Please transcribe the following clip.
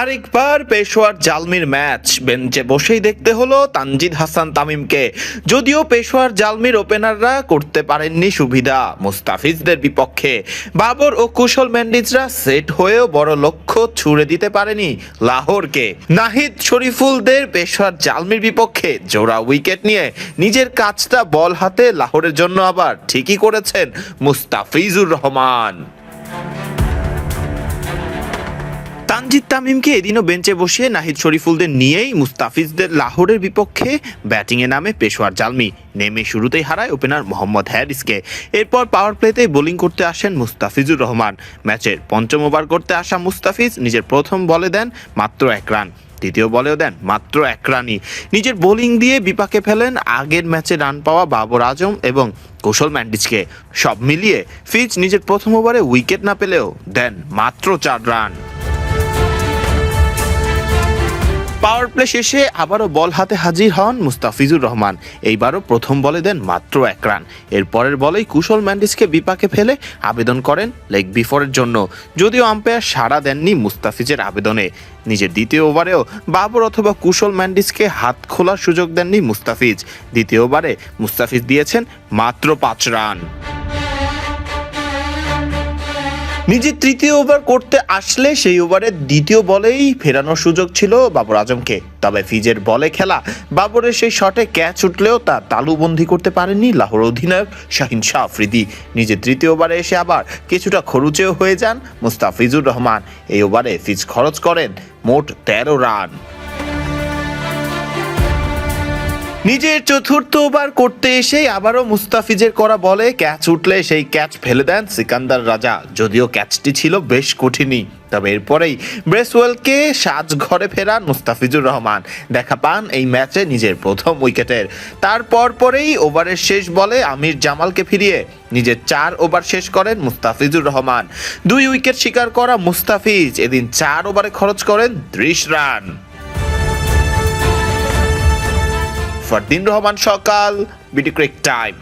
আরেকবার পেশোয়ার জালমির ম্যাচ বেঞ্চে বসেই দেখতে হলো তানজিদ হাসান তামিমকে। যদিও পেশোয়ার জালমির ওপেনাররা করতে পারেননি সুবিধা মুস্তাফিজদের বিপক্ষে, বাবর ও কুশল মেন্ডিজরা সেট হয়েও বড় লক্ষ্য ছুড়ে দিতে পারেনি লাহোরকে। নাহিদ শরীফুলদের পেশোয়ার জালমির বিপক্ষে জোড়া উইকেট নিয়ে নিজের কাজটা বল হাতে লাহোরের জন্য আবার ঠিকই করেছেন মুস্তাফিজুর রহমান। তানজিদ তামিমকে এদিনও বেঞ্চে বসিয়ে নাহিদ শরীফুলদের নিয়েই মুস্তাফিজদের লাহোরের বিপক্ষে ব্যাটিংয়ে নামে পেশোয়ার জালমি। নেমে শুরুতেই হারায় ওপেনার মোহাম্মদ হ্যারিসকে। এরপর পাওয়ার প্লেতেই বোলিং করতে আসেন মুস্তাফিজুর রহমান। ম্যাচের পঞ্চম ওভার করতে আসা মুস্তাফিজ নিজের প্রথম বলে দেন মাত্র 1 রান, দ্বিতীয় বলেও দেন মাত্র 1 রানই। নিজের বোলিং দিয়ে বিপাকে ফেলেন আগের ম্যাচে রান পাওয়া বাবর আজম এবং কুশল মেন্ডিজকে। সব মিলিয়ে ফিজ নিজের প্রথম ওভারে উইকেট না পেলেও দেন মাত্র 4 রান। পাওয়ার প্লে শেষে আবারও বল হাতে হাজির হন মুস্তাফিজুর রহমান। এইবারও প্রথম বলে দেন মাত্র 1 রান। এর পরের বলেই কুশল মেন্ডিজকে বিপাকে ফেলে আবেদন করেন লেগ বিফোরের জন্য, যদিও আম্পায়ার সাড়া দেননি মুস্তাফিজের আবেদনে। নিজের দ্বিতীয় ওভারেও বাবর অথবা কুশল মেন্ডিজকে হাত খোলার সুযোগ দেননি মুস্তাফিজ। দ্বিতীয় ওভারে মুস্তাফিজ দিয়েছেন মাত্র 5 রান। নিজের তৃতীয় ওভার করতে আসলে সেই ওভারের দ্বিতীয় বলেই ফেরানোর সুযোগ ছিল বাবর আজমকে। তবে ফিজের বলে খেলা বাবরের সেই শটে ক্যাচ উঠলেও তা তালুবন্দি করতে পারেননি লাহোর অধিনায়ক শাহিন শাহ আফ্রিদি। নিজের তৃতীয় ওভারে এসে আবার কিছুটা খরুচেও হয়ে যান মুস্তাফিজুর রহমান। এই ওভারে ফিজ খরচ করেন মোট 13 রান। নিজের চতুর্থ ওভার করতে এসে আবারও মুস্তাফিজের করা বলে ক্যাচ উঠলে সেই ক্যাচ ফেলে দেন সিকান্দার রাজা। যদিও ক্যাচটি ছিল বেশ কঠিনই, তবে এরপরেই ব্রেসওয়েলকে সাজ ঘরে ফেরান মুস্তাফিজুর রহমান। দেখা পান এই ম্যাচে নিজের প্রথম উইকেটের। তারপর পরেই ওভারের শেষ বলে আমির জামালকে ফিরিয়ে নিজের 4 ওভার শেষ করেন মুস্তাফিজুর রহমান। 2 উইকেট শিকার করা মুস্তাফিজ এদিন 4 ওভারে খরচ করেন 30 রান। ফরদিন রহমান সকাল, বিডি ক্রিক টাইম।